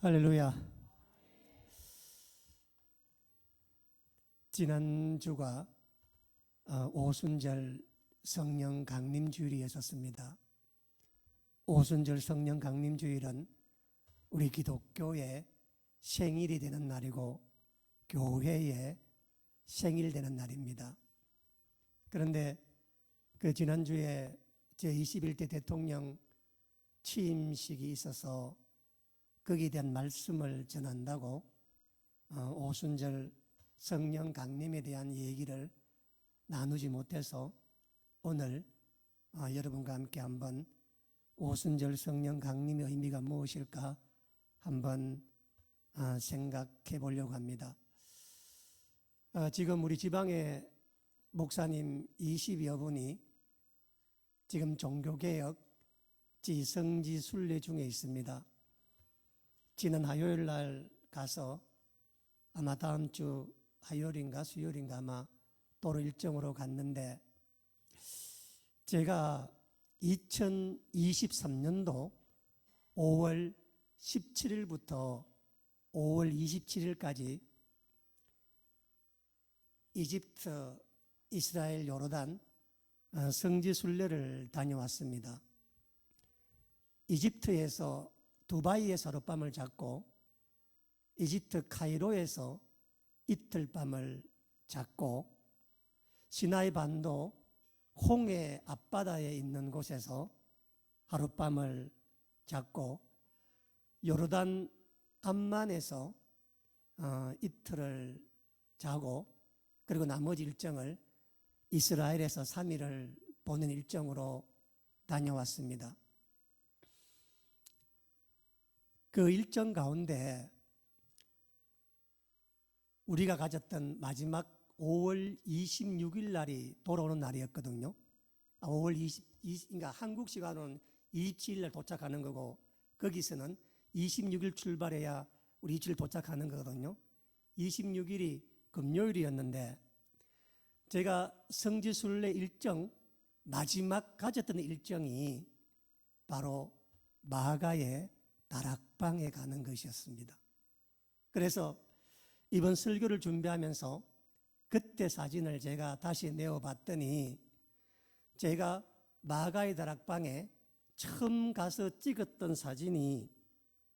할렐루야. 지난주가 오순절 성령 강림 주일이었습니다. 오순절 성령 강림 주일은 우리 기독교의 생일이 되는 날이고 교회의 생일 되는 날입니다. 그런데 그 지난주에 제21대 대통령 취임식이 있어서 거기에 대한 말씀을 전한다고 오순절 성령 강림에 대한 얘기를 나누지 못해서 오늘 여러분과 함께 한번 오순절 성령 강림의 의미가 무엇일까 한번 생각해 보려고 합니다. 지금 우리 지방의 목사님 20여 분이 지금 종교개혁 성지 순례 중에 있습니다. 지난 화요일 날 가서 아마 다음 주 화요일인가 수요일인가 아마 도로 일정으로 갔는데, 제가 2023년도 5월 17일부터 5월 27일까지 이집트, 이스라엘, 요르단 성지 순례를 다녀왔습니다. 이집트에서 두바이에서 하룻밤을 잤고 이집트 카이로에서 이틀 밤을 잤고 시나이 반도 홍해 앞바다에 있는 곳에서 하룻밤을 잤고 요르단 암만에서 이틀을 자고 그리고 나머지 일정을 이스라엘에서 3일을 보는 일정으로 다녀왔습니다. 그 일정 가운데 우리가 가졌던 마지막 5월 26일 날이 돌아오는 날이었거든요. 5월 그러니까 한국 시간으로는 27일 날 도착하는 거고 거기서는 26일 출발해야 우리 27일 도착하는 거거든요. 26일이 금요일이었는데 제가 성지순례 일정 마지막 가졌던 일정이 바로 마가의 다락방에 가는 것이었습니다. 그래서 이번 설교를 준비하면서 그때 사진을 제가 다시 내어봤더니 제가 마가의 다락방에 처음 가서 찍었던 사진이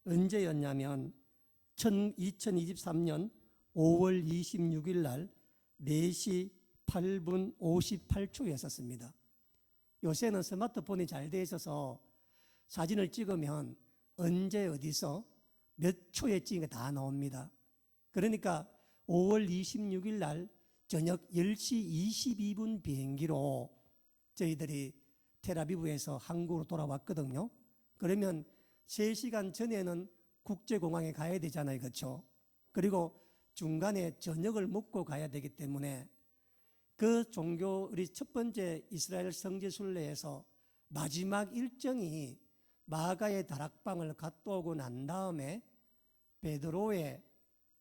언제였냐면 2023년 5월 26일 날 4시 8분 58초였었습니다. 요새는 스마트폰이 잘 돼 있어서 사진을 찍으면 언제 어디서 몇 초에 찍은 게 다 나옵니다. 그러니까 5월 26일 날 저녁 10시 22분 비행기로 저희들이 텔아비브에서 한국으로 돌아왔거든요. 그러면 3시간 전에는 국제공항에 가야 되잖아요. 그렇죠? 그리고 중간에 저녁을 먹고 가야 되기 때문에 그 우리 첫 번째 이스라엘 성지 순례에서 마지막 일정이 마가의 다락방을 갔다 오고 난 다음에 베드로의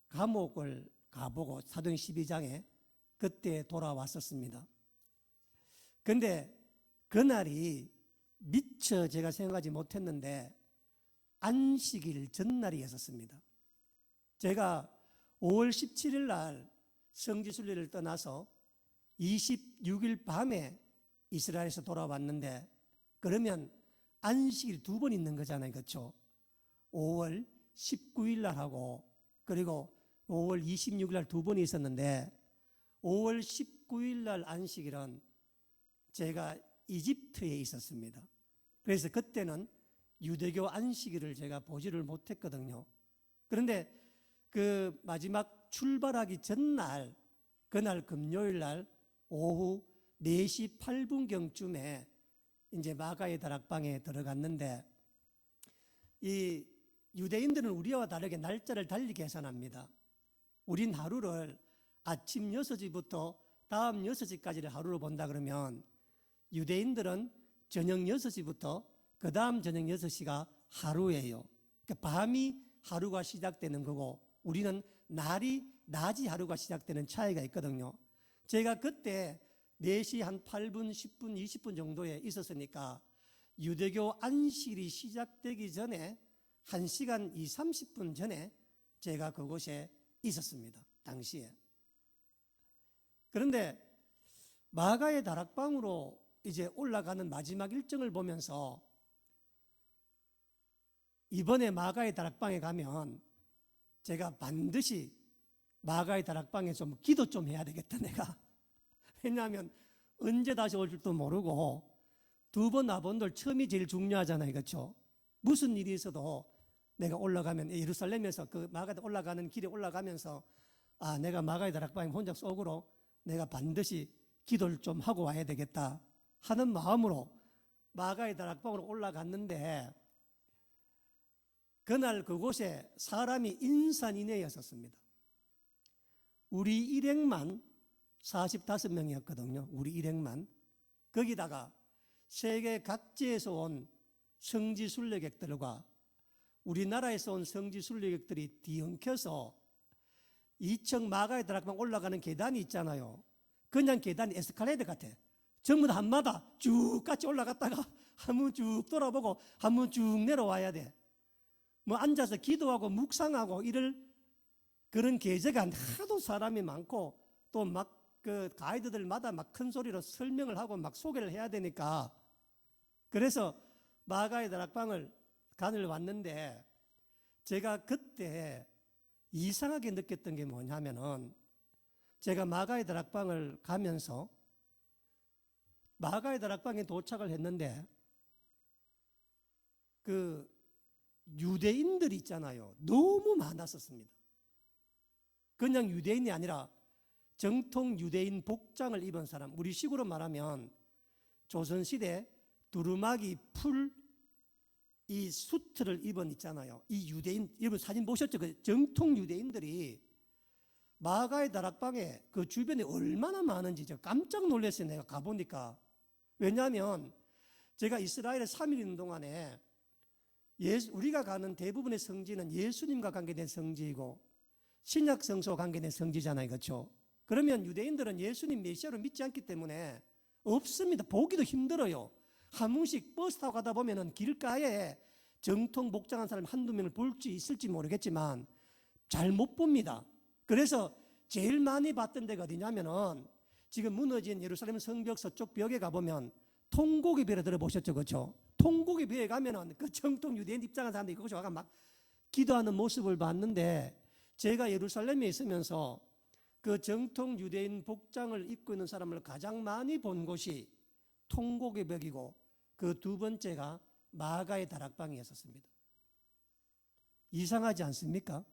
감옥을 가보고 사도행 12장에 그때 돌아왔었습니다. 그런데 그날이 미처 제가 생각하지 못했는데 안식일 전날이었습니다. 제가 5월 17일 날 성지순례를 떠나서 26일 밤에 이스라엘에서 돌아왔는데 그러면 안식일 2번 있는 거잖아요. 그렇죠? 5월 19일 날 하고 그리고 5월 26일 날 2번이 있었는데 5월 19일 날 안식일은 제가 이집트에 있었습니다. 그래서 그때는 유대교 안식일을 제가 보지를 못했거든요. 그런데 그 마지막 출발하기 전날 그날 금요일 날 오후 4시 8분경쯤에 이제 마가의 다락방에 들어갔는데 이 유대인들은 우리와 다르게 날짜를 달리 계산합니다. 우린 하루를 아침 6시부터 다음 6시까지를 하루로 본다 그러면 유대인들은 저녁 6시부터 그 다음 저녁 6시가 하루예요. 그러니까 밤이 하루가 시작되는 거고 우리는 낮이 하루가 시작되는 차이가 있거든요. 제가 그때 4시 한 8분, 10분, 20분 정도에 있었으니까 유대교 안식일이 시작되기 전에 1시간 30분 전에 제가 그곳에 있었습니다. 당시에. 그런데 마가의 다락방으로 이제 올라가는 마지막 일정을 보면서 이번에 마가의 다락방에 가면 제가 반드시 마가의 다락방에 좀 기도 좀 해야 되겠다, 내가. 왜냐하면 언제 다시 올 줄도 모르고 두 번 와본들 처음이 제일 중요하잖아요. 그렇죠? 무슨 일이 있어도 내가 올라가면 예루살렘에서 그 마가에 올라가는 길에 올라가면서 내가 마가의 다락방에 혼자 속으로 내가 반드시 기도를 좀 하고 와야 되겠다 하는 마음으로 마가의 다락방으로 올라갔는데 그날 그곳에 사람이 인산인해였었습니다. 우리 일행만 45명이었거든요. 우리 일행만. 거기다가 세계 각지에서 온 성지 순례객들과 우리나라에서 온 성지 순례객들이 뒤엉켜서 2층 마가의 다락방 올라가는 계단이 있잖아요. 그냥 계단이 에스컬레이터 같아. 전부 다 한마다 쭉 같이 올라갔다가 한 번 쭉 돌아보고 한 번 쭉 내려와야 돼. 뭐 앉아서 기도하고 묵상하고 이럴 그런 계제가 하도 사람이 많고 또 막 그 가이드들마다 막 큰 소리로 설명을 하고 막 소개를 해야 되니까 그래서 마가의 다락방을 간을 왔는데 제가 그때 이상하게 느꼈던 게 뭐냐면은 제가 마가의 다락방을 가면서 마가의 다락방에 도착을 했는데 그 유대인들이 있잖아요. 너무 많았었습니다. 그냥 유대인이 아니라 정통 유대인 복장을 입은 사람, 우리 식으로 말하면 조선시대 두루마기 풀 이 수트를 입은 있잖아요. 이 유대인, 여러분 사진 보셨죠? 그 정통 유대인들이 마가의 다락방에 그 주변에 얼마나 많은지 제가 깜짝 놀랐어요. 내가 가보니까. 왜냐하면 제가 이스라엘에 3일 있는 동안에 우리가 가는 대부분의 성지는 예수님과 관계된 성지이고 신약 성소와 관계된 성지잖아요. 그렇죠? 그러면 유대인들은 예수님 메시아로 믿지 않기 때문에 없습니다. 보기도 힘들어요. 한 번씩 버스 타고 가다 보면은 길가에 정통 복장한 사람 한두 명을 볼 수 있을지 모르겠지만 잘 못 봅니다. 그래서 제일 많이 봤던 데가 어디냐면은 지금 무너진 예루살렘 성벽 서쪽 벽에 가보면 통곡의 벽에 들어보셨죠? 그렇죠? 통곡의 벽에 가면은 그 정통 유대인 입장한 사람들이 그곳에 와가 막 기도하는 모습을 봤는데 제가 예루살렘에 있으면서 그 정통 유대인 복장을 입고 있는 사람을 가장 많이 본 곳이 통곡의 벽이고 그 두 번째가 마가의 다락방이었습니다. 이상하지 않습니까?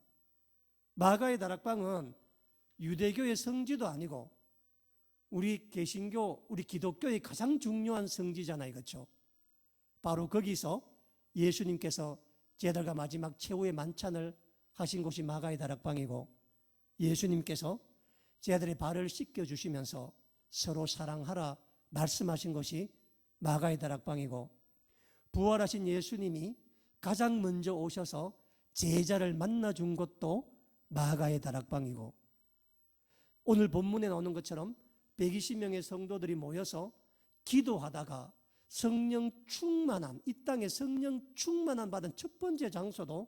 마가의 다락방은 유대교의 성지도 아니고 우리 개신교, 우리 기독교의 가장 중요한 성지잖아요. 그렇죠? 바로 거기서 예수님께서 제자들과 마지막 최후의 만찬을 하신 곳이 마가의 다락방이고 예수님께서 제자들의 발을 씻겨주시면서 서로 사랑하라 말씀하신 것이 마가의 다락방이고 부활하신 예수님이 가장 먼저 오셔서 제자를 만나준 곳도 마가의 다락방이고 오늘 본문에 나오는 것처럼 120명의 성도들이 모여서 기도하다가 성령 충만함, 이 땅에 성령 충만함 받은 첫 번째 장소도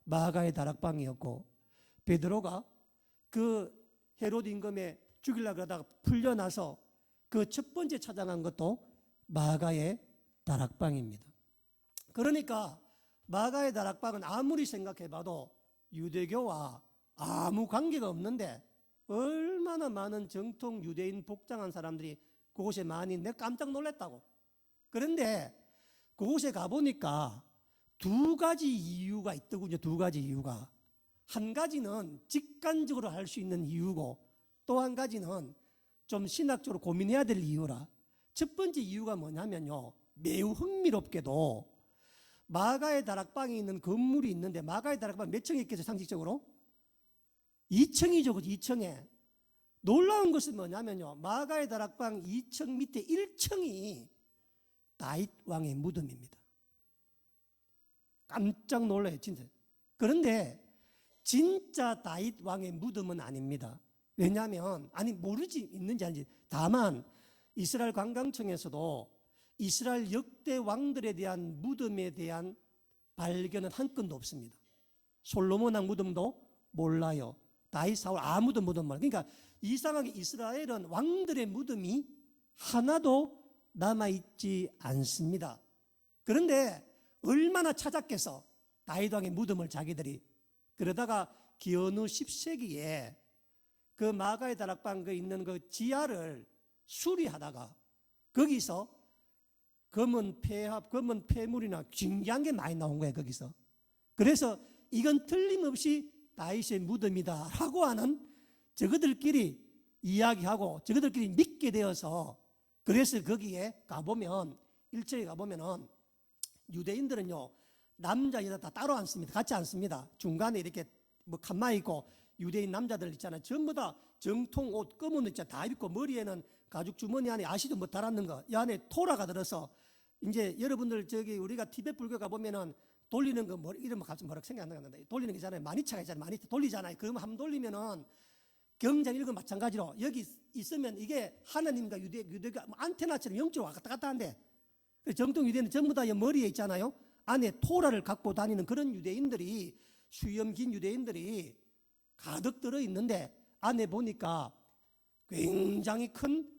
마가의 다락방이었고 베드로가 그 헤롯 임금에 죽이려고 하다가 풀려나서 그 첫 번째 찾아간 것도 마가의 다락방입니다. 그러니까 마가의 다락방은 아무리 생각해봐도 유대교와 아무 관계가 없는데 얼마나 많은 정통 유대인 복장한 사람들이 그곳에 많이 내가 깜짝 놀랐다고. 그런데 그곳에 가보니까 두 가지 이유가 있더군요. 두 가지 이유가. 한 가지는 직관적으로 할 수 있는 이유고 또 한 가지는 좀 신학적으로 고민해야 될 이유라. 첫 번째 이유가 뭐냐면요. 매우 흥미롭게도 마가의 다락방에 있는 건물이 있는데 마가의 다락방 몇 층에 있겠어요? 상식적으로? 2층이죠. 2층에. 놀라운 것은 뭐냐면요. 마가의 다락방 2층 밑에 1층이 다윗 왕의 무덤입니다. 깜짝 놀라요. 진짜. 그런데 진짜 다윗 왕의 무덤은 아닙니다. 왜냐하면 모르지 있는지 아닌지. 다만 이스라엘 관광청에서도 이스라엘 역대 왕들에 대한 무덤에 대한 발견은 한 건도 없습니다. 솔로몬 왕 무덤도 몰라요. 다윗 사울 아무도 무덤 몰라요. 그러니까 이상하게 이스라엘은 왕들의 무덤이 하나도 남아있지 않습니다. 그런데 얼마나 찾았겠어, 다윗 왕의 무덤을 자기들이. 그러다가 기원후 10세기에 그 마가의 다락방 그 있는 그 지하를 수리하다가 거기서 검은 폐합, 검은 폐물이나 신기한 게 많이 나온 거예요, 거기서. 그래서 이건 틀림없이 다윗의 무덤이다 라고 하는, 저그들끼리 이야기하고 저그들끼리 믿게 되어서, 그래서 거기에 가보면, 일제에 가보면은 유대인들은요, 남자 여자 다 따로 앉습니다. 같이 앉습니다. 중간에 이렇게 뭐 칸만 있고, 유대인 남자들 있잖아요, 전부 다 정통 옷 검은 옷 다 입고, 머리에는 가죽 주머니 안에 아시도 못 달았는 거, 이 안에 토라가 들어서, 이제 여러분들 저기 우리가 티베트 불교 가보면은 돌리는 거, 뭐 이런 거 갑자기 뭐라고 생각 안 나는데, 돌리는 게 있잖아요, 마니차가 있잖아요, 마니차 돌리잖아요. 그러면 한번 돌리면은 경장 이런 거 마찬가지로 여기 있으면 이게 하나님과 유대가 안테나처럼 영적으로 왔다 갔다 한대. 정통 유대인은 전부 다 머리에 있잖아요. 안에 토라를 갖고 다니는 그런 유대인들이, 수염 긴 유대인들이 가득 들어 있는데, 안에 보니까 굉장히 큰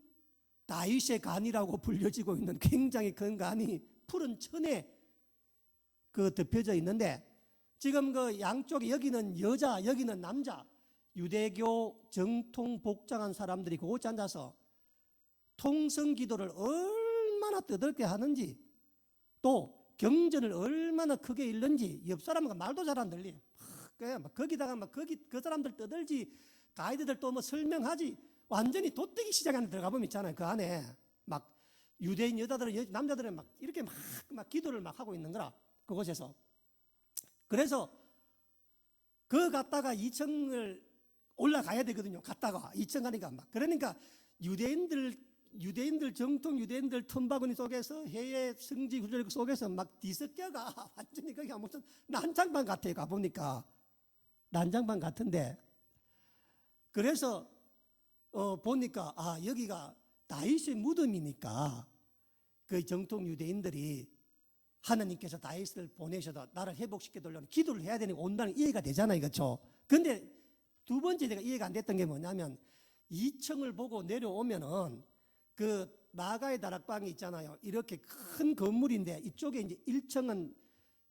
다윗의 간이라고 불려지고 있는 굉장히 큰 간이 푸른 천에 그 덮여져 있는데, 지금 그 양쪽에 여기는 여자, 여기는 남자, 유대교 정통 복장한 사람들이 그곳에 앉아서 통성 기도를 얼마나 떠들게 하는지, 또 경전을 얼마나 크게 읽는지 옆 사람과 말도 잘 안 들리. 거기다가 막 그 사람들 떠들지, 가이드들 또 뭐 설명하지, 완전히 돗대기 시장 안에 들어가 보면 있잖아요. 그 안에 막 유대인 여자들은, 남자들은 막 이렇게 막 기도를 막 하고 있는 거라, 그곳에서. 그래서 그 갔다가 2층을 올라가야 되거든요. 갔다가 2층 가니까 막, 그러니까 유대인들 정통 유대인들 틈바구니 속에서 해외 성지 구절 속에서 막 뒤섞여가 완전히 거기가 무슨 난장판 같아요. 가보니까 난장판 같은데, 그래서 보니까 여기가 다윗의 무덤이니까 그 정통 유대인들이 하나님께서 다윗을 보내셔서 나를 회복시켜 달라는 기도를 해야 되는 게 온다는 이해가 되잖아요, 그렇죠? 근데 두 번째 내가 이해가 안 됐던 게 뭐냐면, 2층을 보고 내려오면은 그 마가의 다락방이 있잖아요. 이렇게 큰 건물인데, 이쪽에 이제 1층은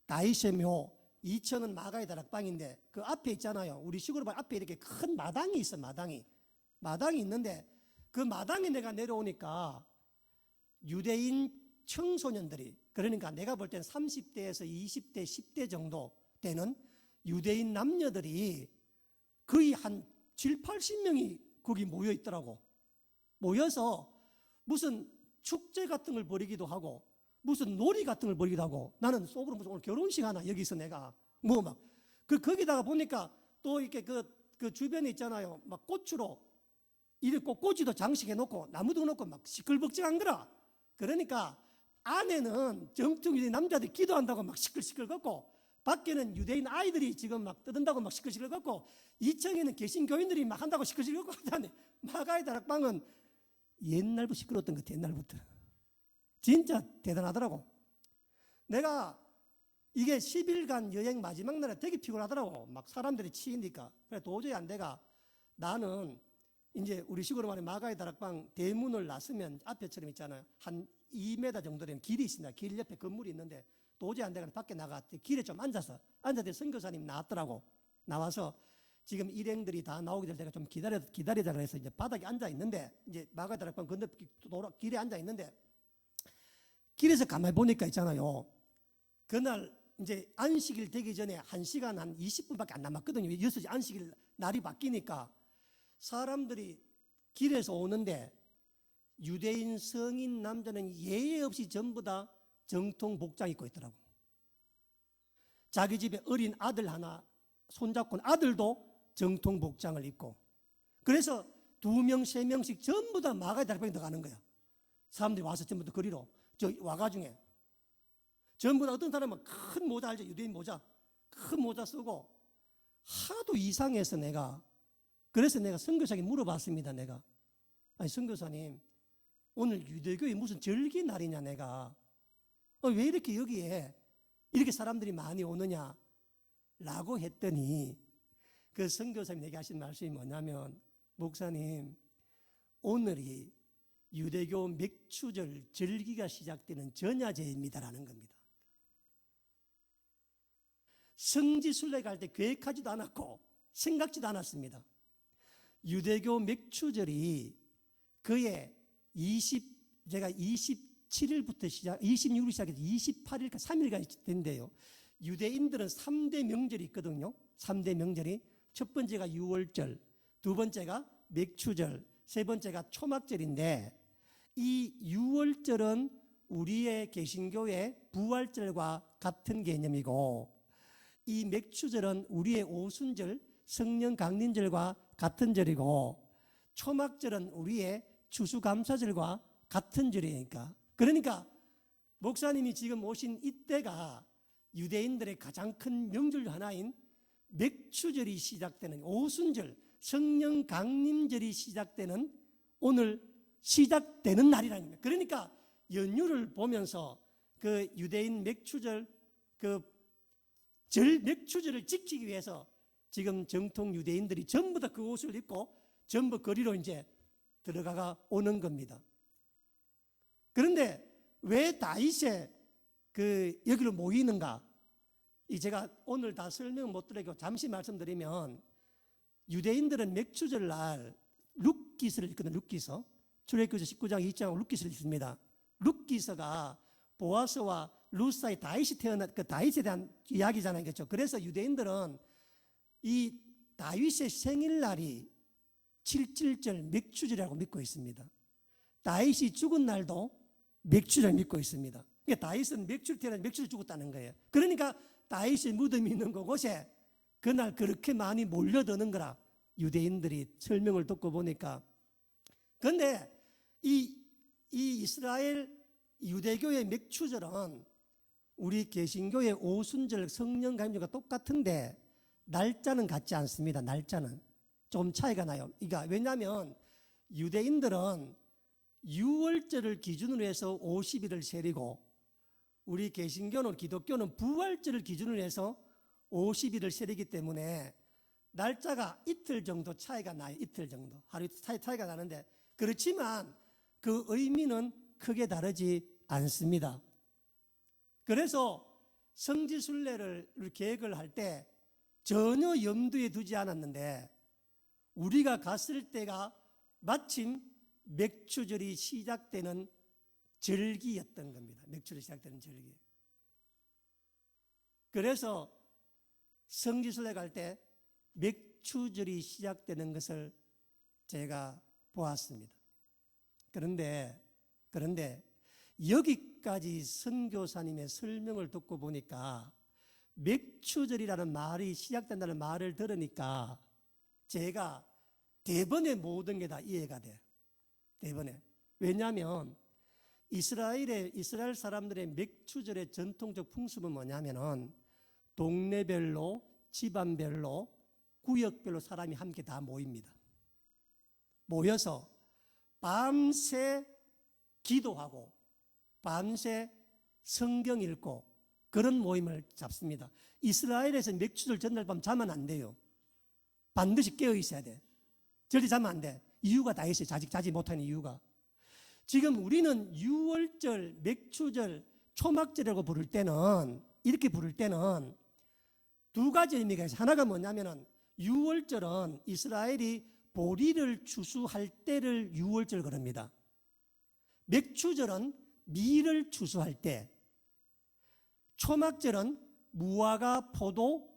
다윗의 묘, 2층은 마가의 다락방인데, 그 앞에 있잖아요, 우리 시골 앞에 이렇게 큰 마당이 있어. 마당이 있는데, 그 마당에 내가 내려오니까 유대인 청소년들이, 그러니까 내가 볼 때는 30대에서 20대 10대 정도 되는 유대인 남녀들이 거의 한 7, 80명이 거기 모여 있더라고. 모여서 무슨 축제 같은 걸 벌이기도 하고, 무슨 놀이 같은 걸 벌이기도 하고, 나는 속으로 무슨 오늘 결혼식 하나 여기서 내가 뭐 막 거기다가 보니까 또 이렇게 그 주변에 있잖아요, 막 꽃으로 이렇게 꽃꽂이도 장식해 놓고 나무도 놓고 막 시끌벅적한 거라. 그러니까 안에는 정통 유대인 남자들이 기도한다고 막 시끌시끌 걷고, 밖에는 유대인 아이들이 지금 막 떠든다고 막 시끌시끌 걷고, 2층에는 개신교인들이 막 한다고 시끌시끌 걷고 하다니, 마가의 다락방은 옛날부터 시끄러웠던 것 같아. 옛날부터 진짜 대단하더라고. 내가 이게 10일간 여행 마지막 날에 되게 피곤하더라고. 막 사람들이 치이니까. 그래 도저히 안 돼가, 나는 이제 우리 시골로 말하면 마가의 다락방 대문을 나서면 앞에처럼 있잖아요, 한 2m 정도 되는 길이 있습니다. 길 옆에 건물이 있는데 도저히 안 돼가 밖에 나갔대. 길에 좀 앉아서 선교사님 나왔더라고. 나와서 지금 일행들이 다 나오게 될 때가 좀 기다리자 그래서 이제 바닥에 앉아 있는데, 이제 마가의 다락방 건너 길에 앉아 있는데, 길에서 가만히 보니까 있잖아요, 그날 이제 안식일 되기 전에 1시간 한 20분밖에 안 남았거든요. 6시 안식일 날이 바뀌니까 사람들이 길에서 오는데, 유대인 성인 남자는 예외 없이 전부 다 정통 복장 입고 있더라고. 자기 집에 어린 아들 하나 손잡고, 아들도 정통 복장을 입고, 그래서 2명, 3명씩 전부 다 마가의 다락방에 들어가는 거야. 사람들이 와서 전부 다 거리로 저 와가중에 전부 다, 어떤 사람은 큰 모자 알죠? 유대인 모자, 큰 모자 쓰고, 하도 이상해서 그래서 내가 선교사에게 물어봤습니다. 내가, 아니 선교사님, 오늘 유대교에 무슨 절기 날이냐, 내가 왜 이렇게 여기에 이렇게 사람들이 많이 오느냐라고 했더니 그 선교사님이 내게 하신 말씀이 뭐냐면, 목사님, 오늘이 유대교 맥추절 절기가 시작되는 전야제입니다라는 겁니다. 성지순례 갈 때 계획하지도 않았고 생각지도 않았습니다. 유대교 맥추절이 그의 제가 27일부터 26일 시작해서 28일까지 3일까지 된대요. 유대인들은 3대 명절이 있거든요. 3대 명절이, 첫 번째가 유월절, 두 번째가 맥추절, 세 번째가 초막절인데, 이 유월절은 우리의 개신교의 부활절과 같은 개념이고, 이 맥추절은 우리의 오순절, 성령 강림절과 같은 절이고, 초막절은 우리의 추수감사절과 같은 절이니까. 그러니까 목사님이 지금 오신 이때가 유대인들의 가장 큰 명절 중 하나인 맥추절이 시작되는, 오순절, 성령 강림절이 시작되는, 오늘 시작되는 날이라는 겁니다. 그러니까 연휴를 보면서 그 유대인 맥추절, 맥추절을 지키기 위해서 지금 정통 유대인들이 전부 다 그 옷을 입고 전부 거리로 이제 들어가 오는 겁니다. 그런데 왜 다윗에 여기로 모이는가? 제가 오늘 다 설명 못 드리고 잠시 말씀드리면, 유대인들은 맥추절 날 룻기서를 읽거든요. 룻기서. 출애굽기서 19장 2장 룻기서를 읽습니다. 룻기서가 보아스와 룻 사이 다윗이 태어난 그 다윗에 대한 이야기잖아요. 그렇죠? 그래서 유대인들은 이 다윗의 생일날이 7.7절 맥추절이라고 믿고 있습니다. 다윗이 죽은 날도 맥추절 믿고 있습니다. 그러니까 다윗은 맥추절 태어나서 맥추절 죽었다는 거예요. 그러니까 다윗의 무덤이 있는 곳에 그날 그렇게 많이 몰려드는 거라 유대인들이 설명을 듣고 보니까. 그런데 이 이스라엘 유대교의 맥추절은 우리 개신교의 오순절 성령 강림절과 똑같은데 날짜는 같지 않습니다. 날짜는 좀 차이가 나요. 그러니까 왜냐하면 유대인들은 유월절을 기준으로 해서 50일을 세리고, 우리 개신교는, 기독교는 부활절을 기준으로 해서 50일을 세리기 때문에 날짜가 이틀 정도 차이가 나요. 이틀 정도, 하루 차이가 나는데, 그렇지만 그 의미는 크게 다르지 않습니다. 그래서 성지순례를 계획을 할 때 전혀 염두에 두지 않았는데, 우리가 갔을 때가 마침 맥추절이 시작되는 절기였던 겁니다. 맥추절이 시작되는 절기. 그래서 성지순례 갈 때 맥추절이 시작되는 것을 제가 보았습니다. 그런데 여기까지 선교사님의 설명을 듣고 보니까 맥추절이라는 말이 시작된다는 말을 들으니까 제가 대번에 모든 게 다 이해가 돼요. 대번에. 왜냐하면 이스라엘 사람들의 맥추절의 전통적 풍습은 뭐냐면은 동네별로, 집안별로, 구역별로 사람이 함께 다 모입니다. 모여서 밤새 기도하고 밤새 성경 읽고 그런 모임을 잡습니다. 이스라엘에서 맥추절 전날 밤 자면 안 돼요. 반드시 깨어 있어야 돼. 절대 자면 안 돼. 이유가 다 있어요. 자지 못하는 이유가. 지금 우리는 유월절, 맥추절, 초막절이라고 부를 때는, 이렇게 부를 때는 두 가지 의미가 있어요. 하나가 뭐냐면은 유월절은 이스라엘이 보리를 추수할 때를 유월절 그럽니다. 맥추절은 밀을 추수할 때, 초막절은 무화과, 포도,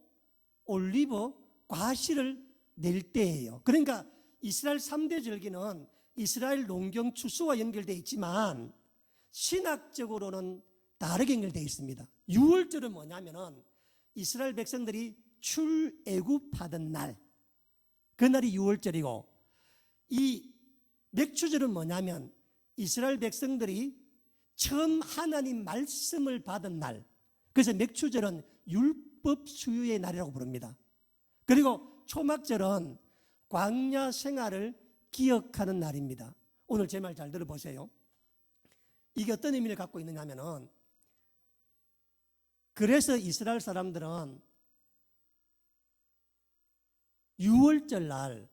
올리브, 과실을 낼 때예요. 그러니까 이스라엘 3대 절기는 이스라엘 농경 추수와 연결되어 있지만 신학적으로는 다르게 연결되어 있습니다. 유월절은 뭐냐면은 이스라엘 백성들이 출애굽하던 날, 그날이 유월절이고, 이 맥추절은 뭐냐면 이스라엘 백성들이 처음 하나님 말씀을 받은 날, 그래서 맥추절은 율법 수유의 날이라고 부릅니다. 그리고 초막절은 광야 생활을 기억하는 날입니다. 오늘 제 말 잘 들어보세요. 이게 어떤 의미를 갖고 있느냐면은 그래서 이스라엘 사람들은 6월절 날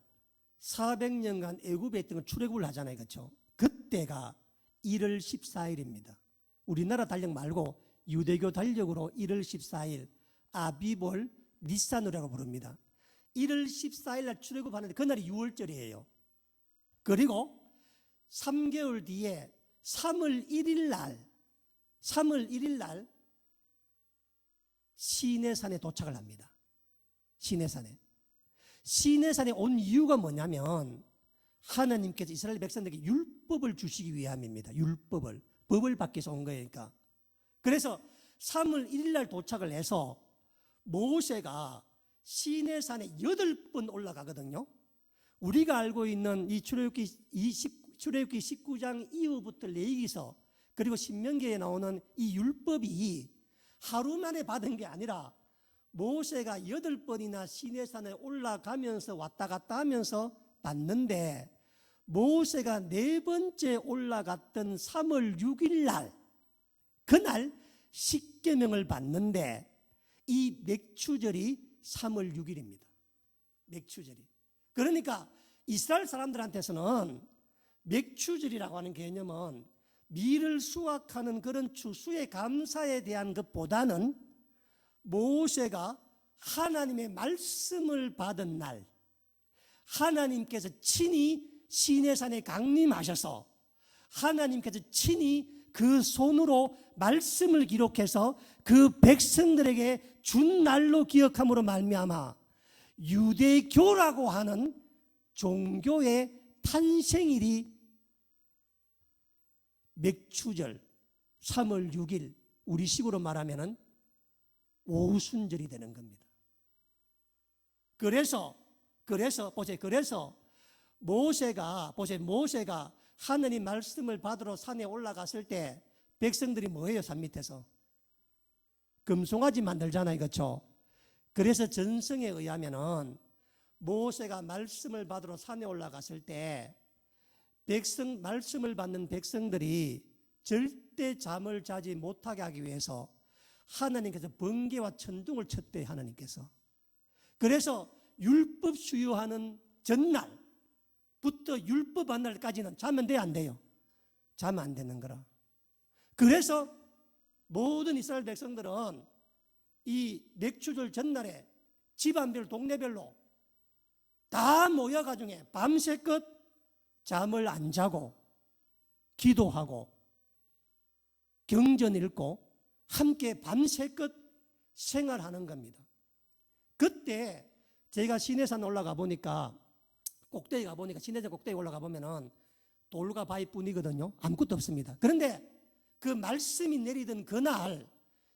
400년간 애굽에 있던 걸 출애굽을 하잖아요. 그렇죠? 그때가 1월 14일입니다. 우리나라 달력 말고 유대교 달력으로 1월 14일 아비볼 니산우라고 부릅니다. 1월 14일 날 출애굽하는데 그날이 6월절이에요. 그리고 3개월 뒤에 3월 1일 날 시내산에 도착을 합니다. 시내산에 온 이유가 뭐냐면 하나님께서 이스라엘 백성들에게 율법을 주시기 위함입니다. 법을 받기 위해서 온 거니까. 그래서 3월 1일 날 도착을 해서 모세가 시내산에 8번 올라가거든요. 우리가 알고 있는 이 출애굽기 19장 이후부터 레위기서 그리고 신명기에 나오는 이 율법이 하루 만에 받은 게 아니라 모세가 8번이나 시내산에 올라가면서 왔다 갔다 하면서 받는데, 모세가 4번째 올라갔던 3월 6일 날 그날 십계명을 받는데 이 맥추절이 3월 6일입니다. 맥추절이. 그러니까 이스라엘 사람들한테서는 맥추절이라고 하는 개념은 밀을 수확하는 그런 추수의 감사에 대한 것보다는 모세가 하나님의 말씀을 받은 날, 하나님께서 친히 시내산에 강림하셔서 하나님께서 친히 그 손으로 말씀을 기록해서 그 백성들에게 준 날로 기억함으로 말미암아 유대교라고 하는 종교의 탄생일이 맥추절 3월 6일, 우리식으로 말하면은 오순절이 되는 겁니다. 그래서 모세가 하느님 말씀을 받으러 산에 올라갔을 때 백성들이 뭐예요? 산 밑에서 금송아지 만들잖아요. 그렇죠? 그래서 전성에 의하면은 모세가 말씀을 받으러 산에 올라갔을 때 말씀을 받는 백성들이 절대 잠을 자지 못하게 하기 위해서 하나님께서 번개와 천둥을 쳤대. 하나님께서. 그래서 율법 수유하는 전날부터 율법한 날까지는 자면 돼요, 안 돼요? 자면 안 되는 거라. 그래서 모든 이스라엘 백성들은 이 맥추절 전날에 집안별 동네별로 다 모여가지고 밤새껏 잠을 안 자고 기도하고 경전 읽고 함께 밤새껏 생활하는 겁니다. 그때 제가 시내산 올라가 보니까 시내산 꼭대기 올라가 보면은 돌과 바위뿐이거든요. 아무것도 없습니다. 그런데 그 말씀이 내리던 그날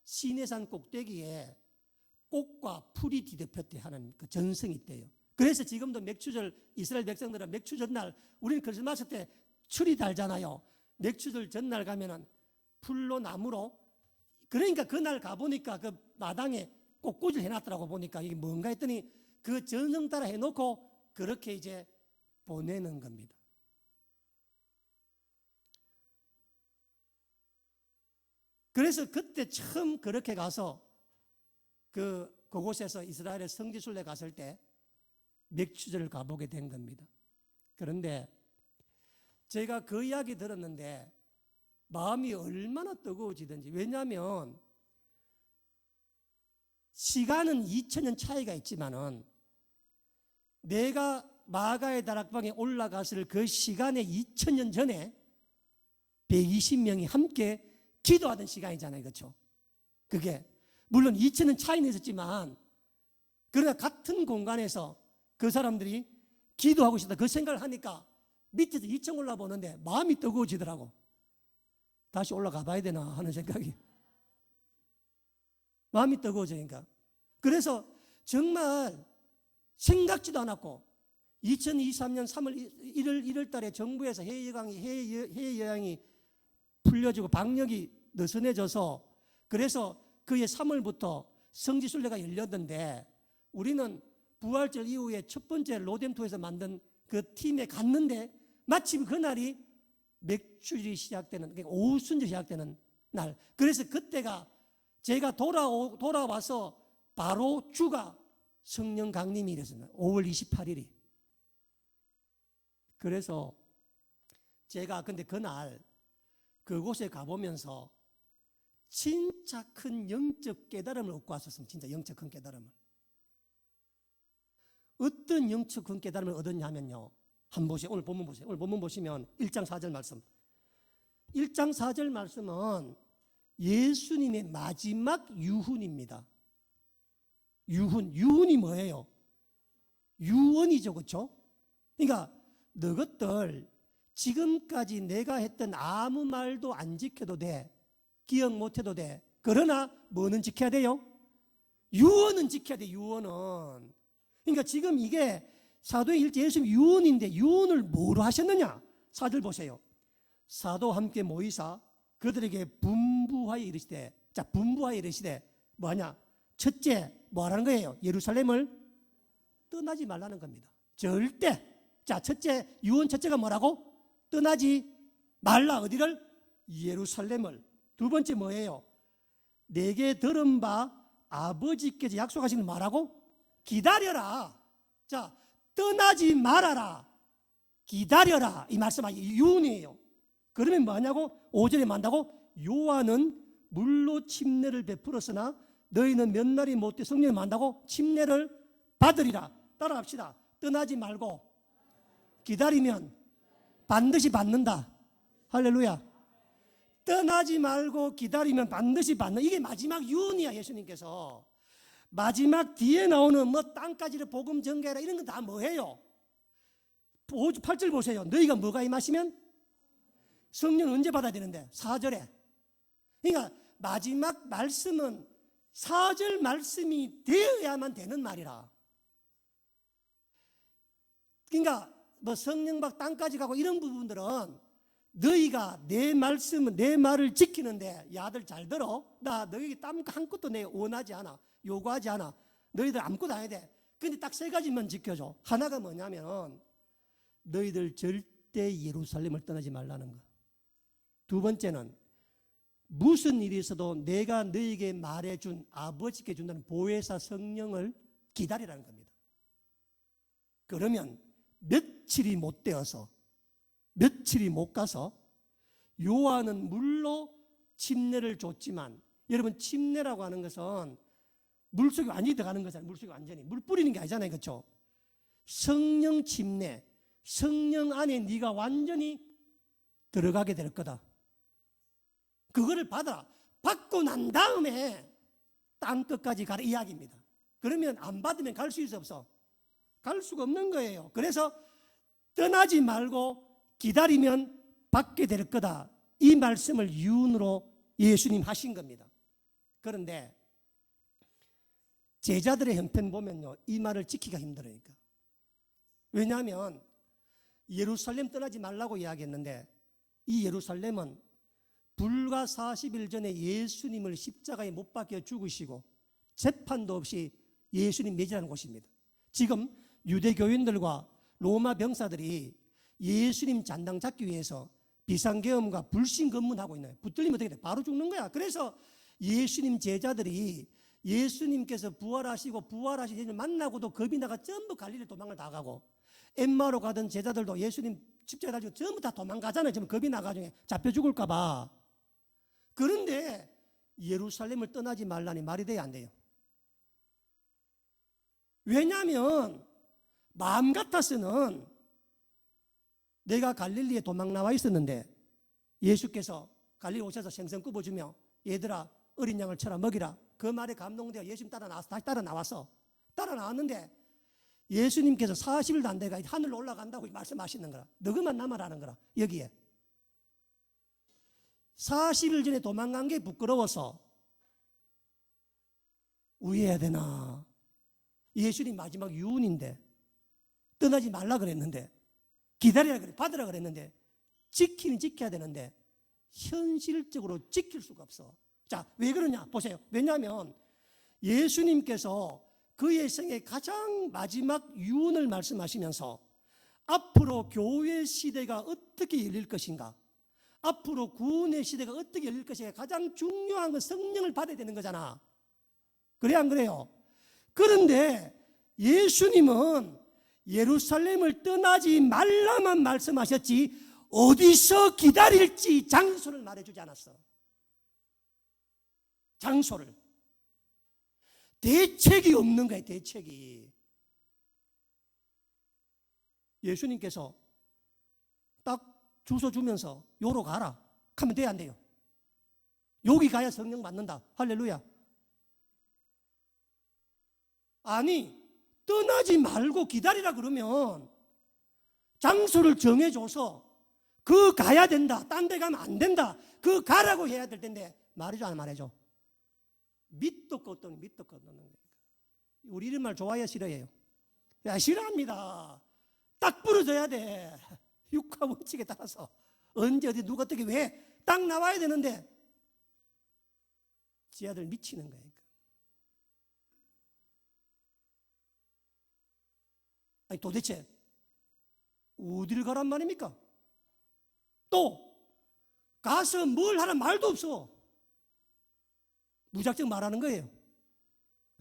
시내산 꼭대기에 꽃과 풀이 뒤덮였대 하는 그 전성이 있대요. 그래서 지금도 맥추절, 이스라엘 백성들은 맥추절 날, 우리는 크리스마스 때 추리 달잖아요. 맥추절 전날 가면은 풀로 나무로, 그러니까 그날 가보니까 그 마당에 꽃꽂이를 해놨더라고. 보니까 이게 뭔가 했더니 그 전성 따라 해놓고 그렇게 이제 보내는 겁니다. 그래서 그때 처음 그렇게 가서 그곳에서 이스라엘의 성지순례 갔을 때 맥추절을 가보게 된 겁니다. 그런데 제가 그 이야기 들었는데 마음이 얼마나 뜨거워지든지. 왜냐하면 시간은 2000년 차이가 있지만은 내가 마가의 다락방에 올라갔을 그 시간에 2000년 전에 120명이 함께 기도하던 시간이잖아요. 그렇죠? 그게 물론 2000년 차이는 있었지만 그러나 같은 공간에서 그 사람들이 기도하고 있었다. 그 생각을 하니까 밑에서 2층 올라보는데 마음이 뜨거워지더라고. 다시 올라가 봐야 되나 하는 생각이. 마음이 뜨거워지니까. 그래서 정말 생각지도 않았고 2023년 3월 1월 달에 정부에서 해외여행이 풀려지고 방역이 느슨해져서 그래서 그해 3월부터 성지순례가 열렸는데 우리는 부활절 이후에 첫 번째 로뎀토에서 만든 그 팀에 갔는데 마침 그날이 맥추절이 시작되는, 그러니까 오순절이 시작되는 날. 그래서 그때가 제가 돌아와서 바로 주가 성령 강림이 이랬습니다. 5월 28일이. 그래서 제가 근데 그날 그곳에 가보면서 진짜 큰 영적 깨달음을 얻고 왔었습니다. 진짜 영적 큰 깨달음을. 어떤 영적 큰 깨달음을 얻었냐면요. 한번 보세요. 오늘 본문 보세요. 오늘 본문 보시면 1장 4절 말씀. 1장 4절 말씀은 예수님의 마지막 유훈입니다. 유훈이 뭐예요? 유언이죠, 그렇죠? 그러니까 너것들 지금까지 내가 했던 아무 말도 안 지켜도 돼, 기억 못해도 돼. 그러나 뭐는 지켜야 돼요? 유언은 지켜야 돼. 유언은. 그러니까 지금 이게 사도의 일제 예수님 유언인데 유언을 뭐로 하셨느냐? 4절 보세요. 사도와 함께 모이사 그들에게 분부하여 이르시되, 자, 분부하여 이르시되 뭐하냐? 첫째 뭐하라는 거예요? 예루살렘을 떠나지 말라는 겁니다. 절대. 자, 첫째 유언 첫째가 뭐라고? 떠나지 말라. 어디를? 예루살렘을. 두 번째 뭐예요? 내게 들은 바 아버지께서 약속하시는 말하고 기다려라. 자, 떠나지 말아라. 기다려라. 이 말씀이 유언이에요. 그러면 뭐냐고? 5절에 만다고? 요한은 물로 침례를 베풀었으나 너희는 몇 날이 못돼 성령을 만다고? 침례를 받으리라. 따라합시다. 떠나지 말고 기다리면 반드시 받는다. 할렐루야. 떠나지 말고 기다리면 반드시 받는, 이게 마지막 유언이야. 예수님께서 마지막 뒤에 나오는 뭐 땅까지를 복음 전개하라 이런 건 다 뭐예요? 8절 보세요. 너희가 뭐가 임하시면? 성령을 언제 받아야 되는데? 4절에. 그러니까 마지막 말씀은 4절 말씀이 되어야만 되는 말이라. 그러니까 뭐 성령 박 땅까지 가고 이런 부분들은 너희가 내 말씀은 내 말을 지키는데, 야, 아들 잘 들어. 나 너희 땀 한 끗도 내 원하지 않아. 요구하지 않아. 너희들 아무것도 안 해야 돼. 근데 딱 세 가지만 지켜줘. 하나가 뭐냐면 너희들 절대 예루살렘을 떠나지 말라는 거. 두 번째는 무슨 일이 있어도 내가 너희에게 말해준 아버지께 준다는 보혜사 성령을 기다리라는 겁니다. 그러면 며칠이 못 되어서, 며칠이 못 가서 요한은 물로 침례를 줬지만, 여러분 침례라고 하는 것은 물속에 완전히 들어가는 거잖아요. 물속에 완전히. 물 뿌리는 게 아니잖아요. 그렇죠? 성령 침례, 성령 안에 네가 완전히 들어가게 될 거다. 그거를 받아라. 받고 난 다음에 땅 끝까지 가라 이야기입니다. 그러면 안 받으면 갈 수 있어 없어? 갈 수가 없는 거예요. 그래서 떠나지 말고 기다리면 받게 될 거다. 이 말씀을 유언으로 예수님 하신 겁니다. 그런데 제자들의 형편 보면요, 이 말을 지키기가 힘들으니까. 왜냐하면 예루살렘 떠나지 말라고 이야기했는데, 이 예루살렘은 불과 40일 전에 예수님을 십자가에 못 박혀 죽으시고 재판도 없이 예수님 매질하는 곳입니다. 지금 유대교인들과 로마 병사들이 예수님 잔당 잡기 위해서 비상계엄과 불신검문하고 있는 거예요. 붙들리면 어떻게 돼? 바로 죽는 거야. 그래서 예수님 제자들이 예수님께서 부활하시고 부활하신 예수님 만나고도 겁이 나가 전부 갈릴리 도망을 다 가고, 엠마로 가던 제자들도 예수님 십자가에 달리고 전부 다 도망가잖아요. 지금 겁이 나가지고 잡혀 죽을까 봐. 그런데 예루살렘을 떠나지 말라니 말이 돼야 안 돼요. 왜냐하면 마음 같아서는 내가 갈릴리에 도망 나와 있었는데 예수께서 갈릴리 오셔서 생선 굽어주며 얘들아 어린 양을 쳐라 먹이라, 그 말에 감동되어 예수님 따라 나와서 다시 따라 나왔는데 예수님께서 40일도 안 돼가 하늘로 올라간다고 말씀하시는 거라. 너그만 남아라는 거라. 여기에 40일 전에 도망간 게 부끄러워서 우회해야 되나? 예수님 마지막 유언인데 떠나지 말라 그랬는데, 기다리라 그래, 받으라 그랬는데, 지키는 지켜야 되는데 현실적으로 지킬 수가 없어. 자, 왜 그러냐? 보세요. 왜냐하면 예수님께서 그의 생의 가장 마지막 유언을 말씀하시면서 앞으로 교회 시대가 어떻게 열릴 것인가, 앞으로 구원의 시대가 어떻게 열릴 것인가 가장 중요한 건 성령을 받아야 되는 거잖아. 그래 안 그래요? 그런데 예수님은 예루살렘을 떠나지 말라만 말씀하셨지 어디서 기다릴지 장소를 말해주지 않았어. 장소를. 대책이 없는 거예요. 대책이. 예수님께서 딱 주소 주면서 요로 가라 하면 돼야 안 돼요? 여기 가야 성령 받는다. 할렐루야. 아니 떠나지 말고 기다리라 그러면 장소를 정해줘서 그 가야 된다. 딴 데 가면 안 된다. 그 가라고 해야 될 텐데 말해줘 안 말해줘? 밑도 끝도 없는 밑도 끝도 없는 거예요. 우리 이런 말 좋아해요 싫어해요? 야 싫어합니다. 딱 부러져야 돼. 육하 원칙에 따라서 언제 어디 누가 어떻게 왜 딱 나와야 되는데 지 아들 미치는 거예요. 아니 도대체 어디를 가란 말입니까? 또 가서 뭘 하란 말도 없어. 무작정 말하는 거예요.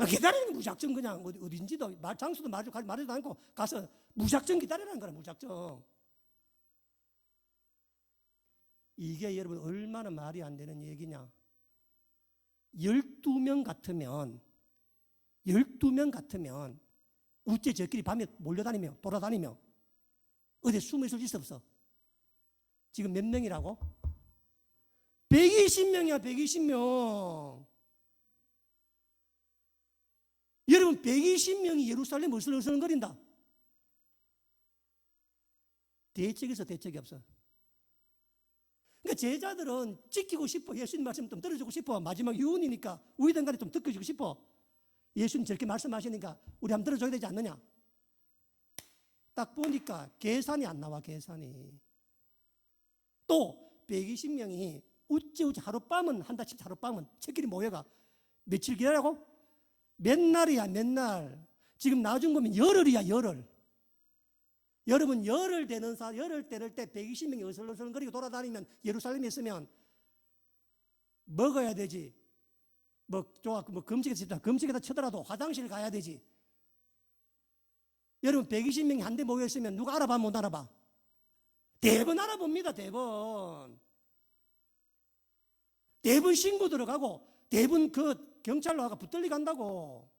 기다리는 무작정 그냥 어딘지도 장소도 말하지도 않고 가서 무작정 기다리라는 거야. 무작정. 이게 여러분 얼마나 말이 안 되는 얘기냐. 12명 같으면 우째 저끼리 밤에 몰려다니며 돌아다니며 어디 숨어 있을 수 없어. 지금 몇 명이라고? 120명이야 120명. 여러분 120명이 예루살렘 어슬어슬거린다. 대책이 있어 대책이 없어. 그러니까 제자들은 지키고 싶어. 예수님 말씀 좀 들어주고 싶어. 마지막 유언이니까 우리든 간에 좀 듣고 싶어. 예수님 저렇게 말씀하시니까 우리 한번 들어줘야 되지 않느냐. 딱 보니까 계산이 안 나와. 계산이. 또 120명이 우찌우찌 하룻밤은 한다 칩 하룻밤은 채끼리 모여가 며칠 기다라고? 몇 날이야 몇 날. 지금 나중 보면 열흘이야 열흘. 여러분 열흘 되는 열흘 때를 때 120명이 어슬어슬거리고 돌아다니면 예루살렘에 있으면 먹어야 되지. 금식에다 쳐더라도 화장실 가야 되지. 여러분 120명이 한데 모여 있으면 누가 알아봐 못 알아봐? 대번 알아봅니다. 대번 신고 들어가고 대번 그 경찰로 가고 붙들리 간다고.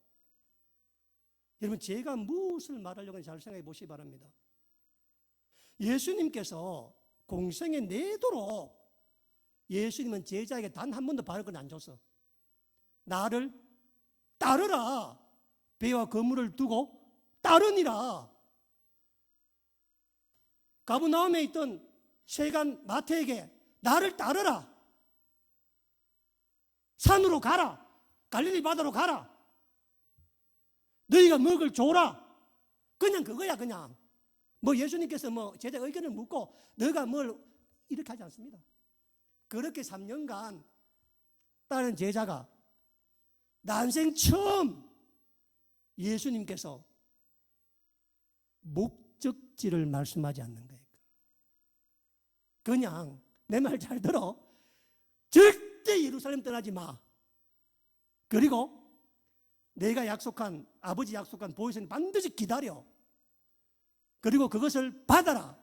여러분 제가 무엇을 말하려고 하는지 잘 생각해 보시기 바랍니다. 예수님께서 공생에 내도록 예수님은 제자에게 단 한 번도 발언을 안 줬어. 나를 따르라. 배와 거물을 두고 따르니라. 가버나움에 있던 세간 마태에게 나를 따르라. 산으로 가라. 갈릴리 바다로 가라. 너희가 먹을 줘라. 그냥 그거야 그냥. 예수님께서 제자 의견을 묻고 너가 뭘 이렇게 하지 않습니다. 그렇게 3년간 다른 제자가 난생 처음 예수님께서 목적지를 말씀하지 않는 거예요. 그냥 내 말 잘 들어. 절대 예루살렘 떠나지 마. 그리고 내가 아버지 약속한 보혜사님 반드시 기다려. 그리고 그것을 받아라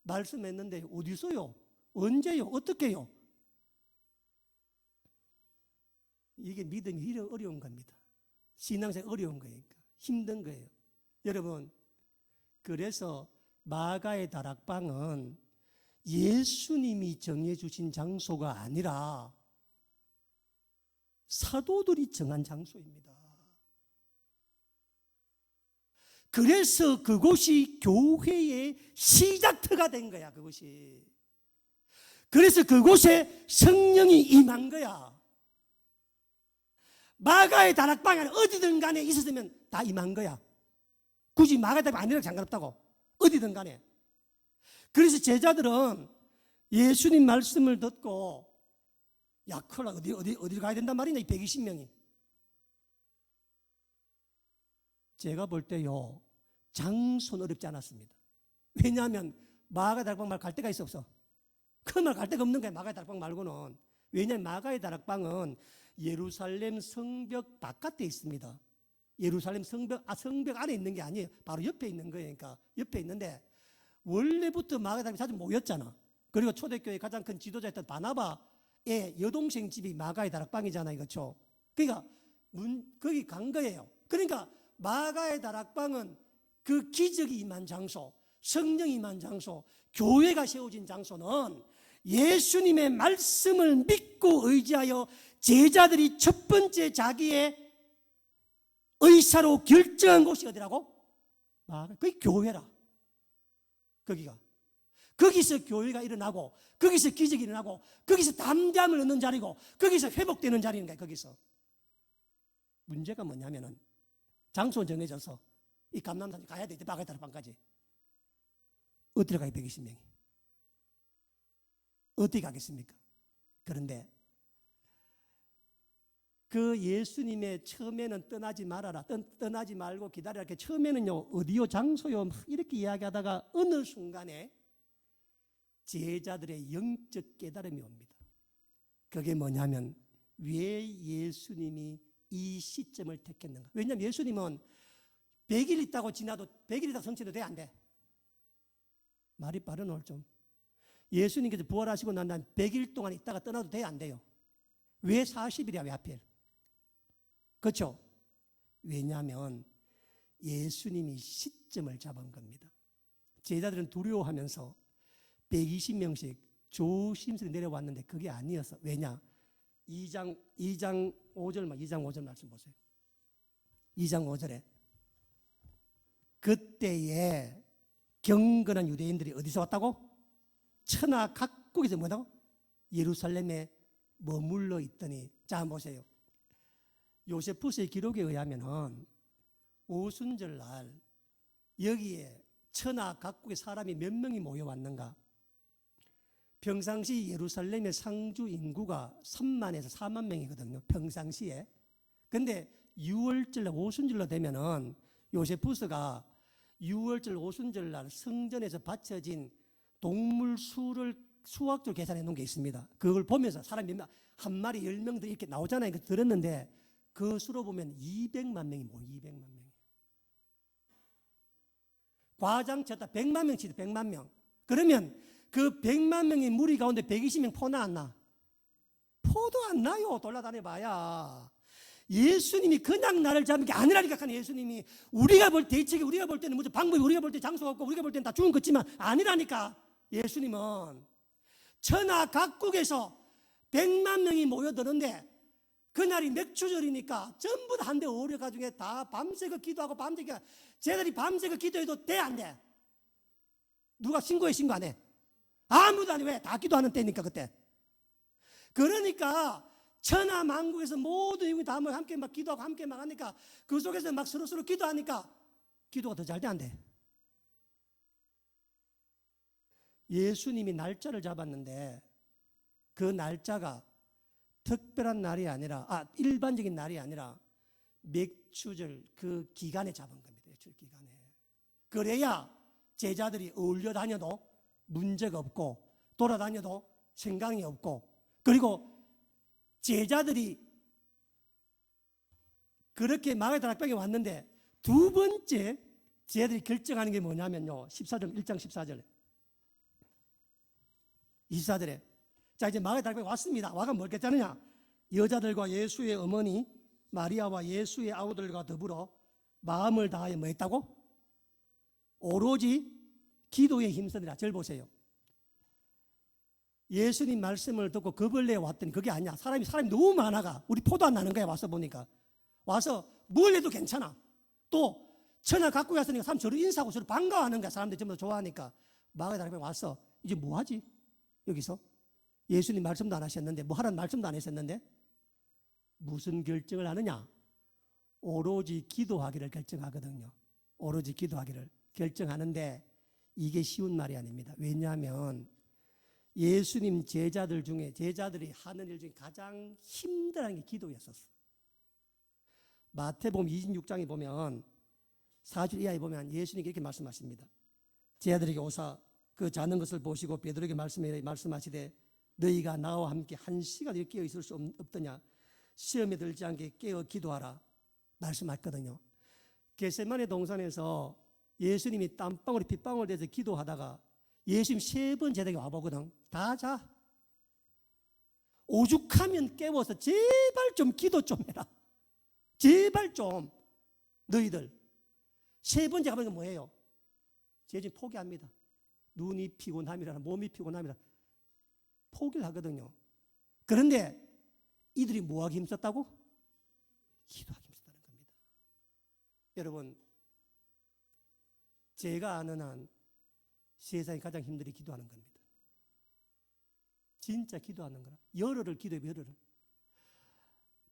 말씀했는데 어디서요? 언제요? 어떻게요? 이게 믿음이 이런 어려운 겁니다. 신앙생활 어려운 거예요. 힘든 거예요. 여러분 그래서 마가의 다락방은 예수님이 정해주신 장소가 아니라 사도들이 정한 장소입니다. 그래서 그곳이 교회의 시작터가 된 거야. 그것이. 그래서 그곳에 성령이 임한 거야. 마가의 다락방에 어디든 간에 있었으면 다 임한 거야. 굳이 마가의 다락방 아니라고 상관없다고. 어디든 간에. 그래서 제자들은 예수님 말씀을 듣고 야, 큰일 나. 어디 가야 된단 말이냐, 이 120명이. 제가 볼 때요, 장소는 어렵지 않았습니다. 왜냐하면 마가 다락방 말 갈 데가 있어 없어? 그 말 갈 데가 없는 거야, 마가의 다락방 말고는. 왜냐하면 마가의 다락방은 예루살렘 성벽 바깥에 있습니다. 예루살렘 성벽 안에 있는 게 아니에요. 바로 옆에 있는 거예요. 그러니까 옆에 있는데 원래부터 마가의 다락방이 자주 모였잖아. 그리고 초대교회의 가장 큰 지도자였던 바나바의 여동생 집이 마가의 다락방이잖아요. 그렇죠? 그러니까 거기 간 거예요. 그러니까 마가의 다락방은 그 기적이 임한 장소, 성령이 임한 장소, 교회가 세워진 장소는 예수님의 말씀을 믿고 의지하여 제자들이 첫 번째 자기의 의사로 결정한 곳이 어디라고? 그게 교회라. 거기서 교회가 일어나고, 거기서 기적이 일어나고, 거기서 담대함을 얻는 자리고, 거기서 회복되는 자리인 거야. 거기서. 문제가 뭐냐면은 장소 정해져서 이 감람산에 가야 돼. 마가의 다락방까지. 어디로 가요? 120명이. 어디 가겠습니까? 그런데 그 예수님의 처음에는 떠나지 말아라, 떠나지 말고 기다려라. 처음에는요, 어디요, 장소요, 이렇게 이야기하다가 어느 순간에 제자들의 영적 깨달음이 옵니다. 그게 뭐냐면 왜 예수님이 이 시점을 택했는가? 왜냐하면 예수님은 100일 있다고 지나도 100일 있다고 성취도 돼, 안 돼? 말이 빠른 오늘 좀. 예수님께서 부활하시고 난 다음 100일 동안 있다가 떠나도 돼, 안 돼요? 왜 40일이야, 왜 하필? 그렇죠? 왜냐하면 예수님이 시점을 잡은 겁니다. 제자들은 두려워하면서 120명씩 조심스레 내려왔는데 그게 아니었어. 왜냐? 2장 5절 말씀 보세요. 2장 5절에 그때에 경건한 유대인들이 어디서 왔다고? 천하 각국에서 뭐라고? 예루살렘에 머물러 있더니. 자, 한번 보세요. 요세푸스의 기록에 의하면은 오순절날 여기에 천하 각국의 사람이 몇 명이 모여왔는가? 평상시 예루살렘의 상주 인구가 3만에서 4만 명이거든요. 평상시에. 근데 6월절 오순절로 되면은 요세푸스가 6월절 오순절날 성전에서 바쳐진 동물 수를 수학적으로 계산해 놓은 게 있습니다. 그걸 보면서 사람 몇 명, 한 마리 10명들 이렇게 나오잖아요. 그 들었는데 그 수로 보면 200만 명이 모여. 200만 명이. 과장 쳤다. 100만 명 치다. 100만 명. 그러면 그 100만 명의 무리 가운데 120명 포 나 안 나? 포도 안 나요. 돌아다녀 봐야. 예수님이 그냥 나를 잡은 게 아니라니까. 예수님이 우리가 볼 때, 대책이 우리가 볼 때는 무슨 방법이, 우리가 볼 때 장소가 없고 우리가 볼 때는 다 죽은 것 같지만 아니라니까. 예수님은 천하 각국에서 100만 명이 모여드는데 그날이 맥주절이니까 전부 다 한데 오려가지고 다 밤새고 기도하고 밤새고. 쟤들이 밤새고 기도해도 돼, 안 돼? 누가 신고해, 신고 안 해? 아무도 안 해. 왜? 다 기도하는 때니까 그때. 그러니까 천하 만국에서 모든 인간이 다 함께 막 기도하고 함께 막 하니까 그 속에서 막 서로 기도하니까 기도가 더 잘 돼, 안 돼? 예수님이 날짜를 잡았는데 그 날짜가 특별한 날이 아니라, 일반적인 날이 아니라 맥주절 그 기간에 잡은 겁니다. 맥주절 기간에. 그래야 제자들이 어울려 다녀도 문제가 없고 돌아다녀도 생강이 없고, 그리고 제자들이 그렇게 마가의 다락방에 왔는데 두 번째 제자들이 결정하는 게 뭐냐면요, 14절, 1장 14절 24절에 자, 이제 마가의 다락방에 왔습니다. 와가 뭘 했다느냐? 여자들과 예수의 어머니 마리아와 예수의 아우들과 더불어 마음을 다하여 뭐 했다고? 오로지 기도에 힘쓰느라. 절 보세요. 예수님 말씀을 듣고 겁을 내 왔더니 그게 아니야. 사람이 너무 많아가. 우리 포도 안 나는 거야. 와서 보니까. 와서 뭘 해도 괜찮아. 또 천하 갖고 갔으니까 사람 저를 인사하고 저를 반가워하는 거야. 사람들이 전부 다 좋아하니까. 마가의 다락방에 와서 이제 뭐 하지? 여기서 예수님 말씀도 안 하셨는데, 뭐 하라는 말씀도 안 하셨는데 무슨 결정을 하느냐? 오로지 기도하기를 결정하거든요. 오로지 기도하기를 결정하는데 이게 쉬운 말이 아닙니다. 왜냐하면 예수님 제자들이 하는 일 중에 가장 힘들한 게 기도였었어. 마태복음 26장에 보면 4절 이하에 보면 예수님이 이렇게 말씀하십니다. 제자들에게 오사 그 자는 것을 보시고 베드로에게 말씀하시되 너희가 나와 함께 1시간 깨어 있을 수 없더냐. 시험에 들지 않게 깨어 기도하라 말씀했거든요. 겟세마네 동산에서 예수님이 땀방울이 빗방울 돼서 기도하다가 예수님 3번 제자에게 와보거든. 다 자. 오죽하면 깨워서 제발 좀 기도 좀 해라. 제발 좀. 너희들 3번째 가면 이건 뭐예요? 제주인 포기합니다. 눈이 피곤함이라 몸이 피곤함이라 포기를 하거든요. 그런데 이들이 뭐하기 힘썼다고? 기도하기 힘썼다는 겁니다. 여러분, 제가 아는 한 세상에 가장 힘들이 기도하는 겁니다. 진짜 기도하는 거라. 열흘을 기도해요. 열흘을.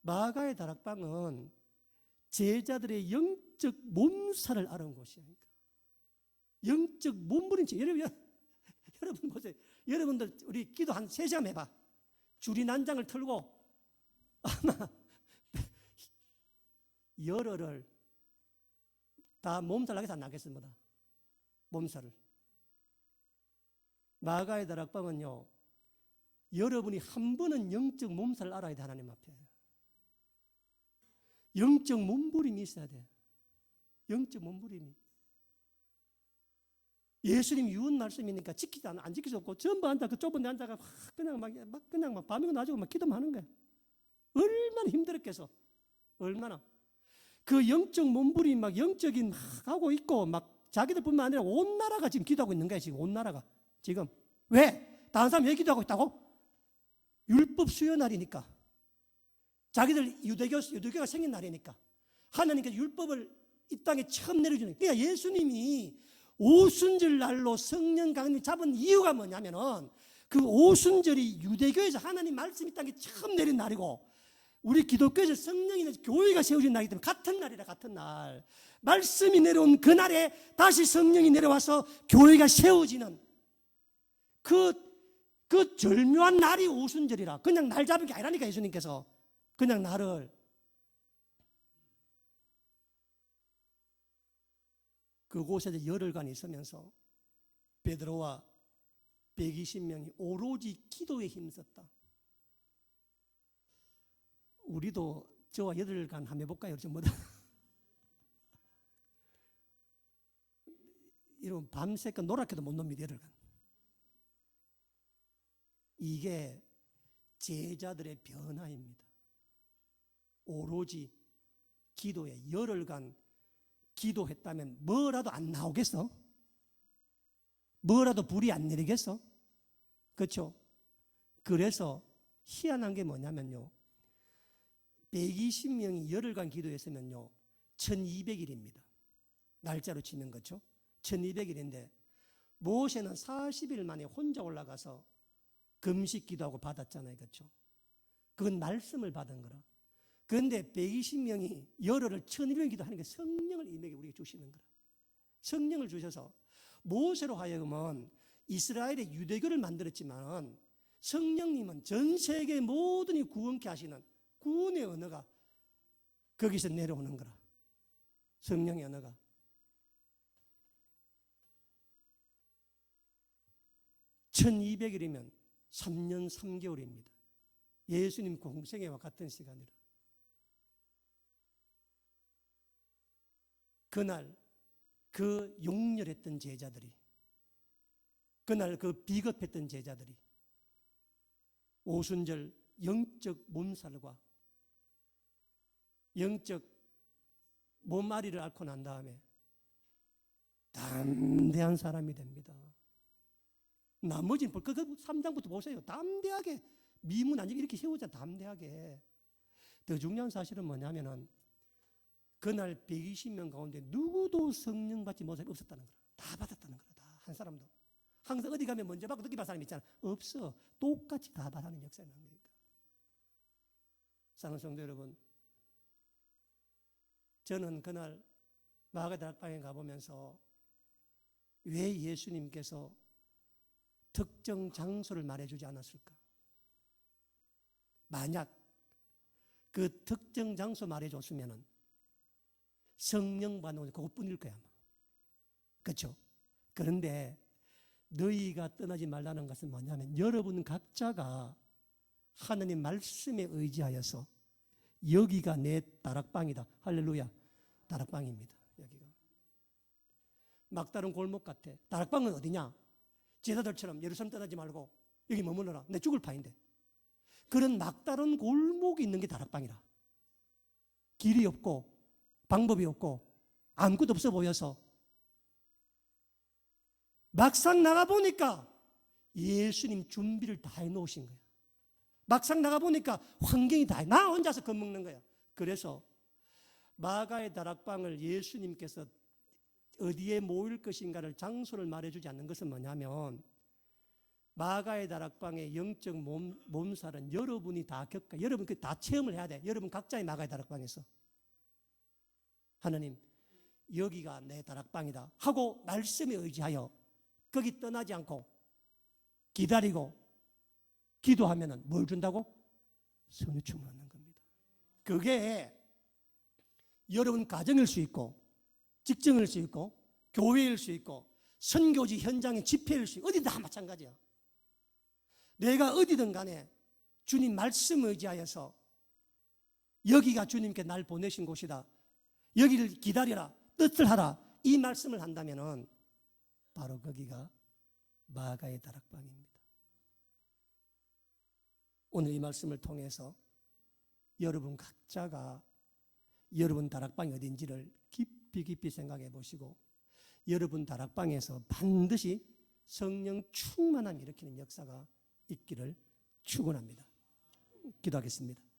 마가의 다락방은 제자들의 영적 몸살을 알아온 곳이니까. 영적 몸부림치. 여러분 보세요. 여러분들 우리 기도 한 3시간 해봐. 줄이 난장을 틀고 아마 열흘을 다 몸살 나겠어 안 나겠습니다. 몸살을. 마가의 다락방은요, 여러분이 한 번은 영적 몸살을 알아야 돼. 하나님 앞에 영적 몸부림이 있어야 돼. 영적 몸부림이. 예수님 유언 말씀이니까 지키지 않아, 안 지킬 수 없고 전부 앉아 그 좁은 데 앉아가 그냥 막 밤이고 낮이고 막 기도만 하는 거야. 얼마나 힘들었겠어. 얼마나 그 영적 몸부림 막 영적인 막 하고 있고 막 자기들뿐만 아니라 온 나라가 지금 기도하고 있는 거야. 지금 온 나라가 지금. 왜? 다른 사람 왜 기도하고 있다고? 율법 수요 날이니까. 자기들 유대교가 생긴 날이니까. 하나님께서 율법을 이 땅에 처음 내려주는. 그러니까 예수님이 오순절 날로 성령 강림을 잡은 이유가 뭐냐면은 그 오순절이 유대교에서 하나님 말씀이 이 땅에 처음 내린 날이고 우리 기독교에서 성령이 내려서 교회가 세워진 날이기 때문에 같은 날이라. 같은 날. 말씀이 내려온 그날에 다시 성령이 내려와서 교회가 세워지는 그 절묘한 날이 오순절이라. 그냥 날 잡은 게 아니라니까. 예수님께서 그냥 나를. 그곳에 열흘간 있으면서 베드로와 120명이 오로지 기도에 힘썼다. 우리도 저와 열흘간 한번 해볼까요? 전부다. 이런 밤새껏 노랗게도 못 놉니다. 열흘간. 이게 제자들의 변화입니다. 오로지 기도에 열흘간 기도했다면 뭐라도 안 나오겠어? 뭐라도 불이 안 내리겠어? 그렇죠? 그래서 희한한 게 뭐냐면요, 120명이 열흘간 기도했으면요 1200일입니다. 날짜로 치면. 그렇죠? 1200일인데 모세는 40일 만에 혼자 올라가서 금식 기도하고 받았잖아요. 그렇죠? 그건 말씀을 받은 거라. 그런데 120명이 열흘을 1200일 기도하는 게 성령을 임에게 우리에게 주시는 거라. 성령을 주셔서 모세로 하여금은 이스라엘의 유대교를 만들었지만 성령님은 전 세계 모든이 구원케 하시는 구원의 언어가 거기서 내려오는 거라. 성령의 언어가. (1200일이면) 3년 3개월입니다. 예수님 공생애와 같은 시간이라. 그날 그 용렬했던 제자들이, 그날 그 비겁했던 제자들이 오순절 영적 몸살과 영적 몸앓이를 앓고 난 다음에 담대한 사람이 됩니다. 나머지는 그 3장부터 보세요. 담대하게 미문 아니고 이렇게 세우자. 담대하게. 더 중요한 사실은 뭐냐면은 그날 120명 가운데 누구도 성령 받지 못한 사람이 없었다는 거라. 다 받았다는 거라. 다 한 사람도. 항상 어디 가면 먼저 받고 늦게 받은 사람이 있잖아. 없어. 똑같이 다 받는 역사가 난 거니까. 사랑하는 성도 여러분, 저는 그날 마가 다락방에 가보면서 왜 예수님께서 특정 장소를 말해주지 않았을까? 만약 그 특정 장소 말해줬으면 성령 받는 건 그것뿐일 거야. 아마. 그렇죠? 그런데 너희가 떠나지 말라는 것은 뭐냐면 여러분 각자가 하나님 말씀에 의지하여서 여기가 내 다락방이다. 할렐루야. 다락방입니다. 여기가. 막다른 골목 같아. 다락방은 어디냐? 제자들처럼 예루살렘 떠나지 말고 여기 머물러라. 내 죽을 판인데. 그런 막다른 골목이 있는 게 다락방이라. 길이 없고 방법이 없고 아무것도 없어 보여서 막상 나가보니까 예수님 준비를 다 해놓으신 거야. 막상 나가보니까 환경이 다 해. 나 혼자서 겁먹는 거야. 그래서 마가의 다락방을 예수님께서 어디에 모일 것인가를 장소를 말해주지 않는 것은 뭐냐면 마가의 다락방의 영적 몸살은 여러분이 다 겪어. 여러분 다 체험을 해야 돼. 여러분 각자의 마가의 다락방에서. 하나님, 여기가 내 다락방이다 하고 말씀에 의지하여 거기 떠나지 않고 기다리고 기도하면은 뭘 준다고? 성령 충만을 얻는 겁니다. 그게 여러분 가정일 수 있고 직장일 수 있고 교회일 수 있고 선교지 현장의 집회일 수 있고 어디 다 마찬가지야. 내가 어디든 간에 주님 말씀 의지하여서 여기가 주님께 날 보내신 곳이다. 여기를 기다려라. 뜻을 하라. 이 말씀을 한다면은 바로 거기가 마가의 다락방입니다. 오늘 이 말씀을 통해서 여러분 각자가 여러분 다락방이 어딘지를 깊이 생각해 보시고 여러분 다락방에서 반드시 성령 충만함 일으키는 역사가 있기를 축원합니다. 기도하겠습니다.